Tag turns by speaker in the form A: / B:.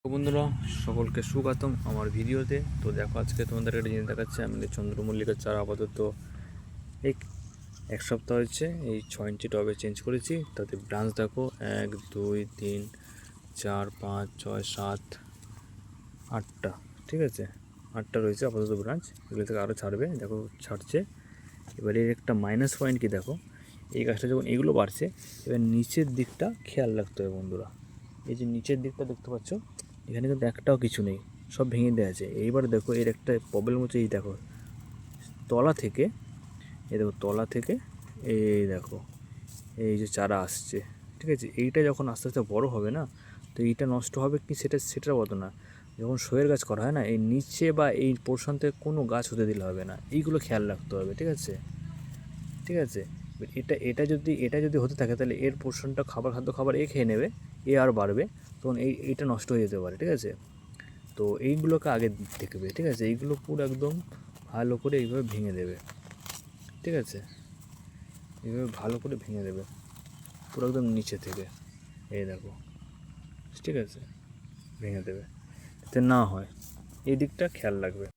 A: তো বন্ধুরা, সকলকে স্বাগতম আমার ভিডিওতে। তো দেখো, আজকে তোমাদের একটা জিনিস দেখাচ্ছে। আমাদের চন্দ্রমল্লিকার চারা আপাতত এই 1 সপ্তাহ হচ্ছে এই 6 ইঞ্চি টবে চেঞ্জ করেছি। তাতে ব্রাঞ্চ দেখো 1 2 3 4 5 6 7 8টা, ঠিক আছে, 8টা রয়েছে আপাতত ব্রাঞ্চ। এগুলো থেকে আরও ছাড়বে, দেখো ছাড়ছে। এবার এর একটা মাইনাস পয়েন্ট কি দেখো, এই গাছটা যখন এগুলো বাড়ছে, এবার নিচের দিকটা খেয়াল রাখতে হবে বন্ধুরা। এই যে নিচের দিকটা দেখতে পাচ্ছ, এখানে কিন্তু একটাও কিছু নেই, সব ভেঙে দেওয়া আছে। এইবার দেখো এর একটা প্রবলেম হচ্ছে, এই দেখো তলা থেকে, এই দেখো তলা থেকে এই দেখো এই যে চারা আসছে, ঠিক আছে। এইটা যখন আস্তে আস্তে বড় হবে না, তো এইটা নষ্ট হবে কি, সেটার মতো না। যখন শোয়ের গাছ করা হয় না, এই নিচে বা এই পোর্শন থেকে কোনো গাছ হতে দিলে হবে না, এইগুলো খেয়াল রাখতে হবে, ঠিক আছে। ঠিক আছে, এটা যদি হতে থাকে, তাহলে এর পোর্শনটা খাবার এ খেয়ে নেবে, এ আর বাড়বে, তখন এইটা নষ্ট হয়ে যেতে পারে, ঠিক আছে। তো এইগুলোকে আগে দেখবে, ঠিক আছে। এইগুলো পুরো একদম ভালো করে এইভাবে ভেঙে দেবে, ঠিক আছে। এইভাবে ভালো করে ভেঙে দেবে পুরো একদম নিচে থেকে, এই দেখো, ঠিক আছে, ভেঙে দেবে যাতে না হয়, এই দিকটা খেয়াল রাখবে।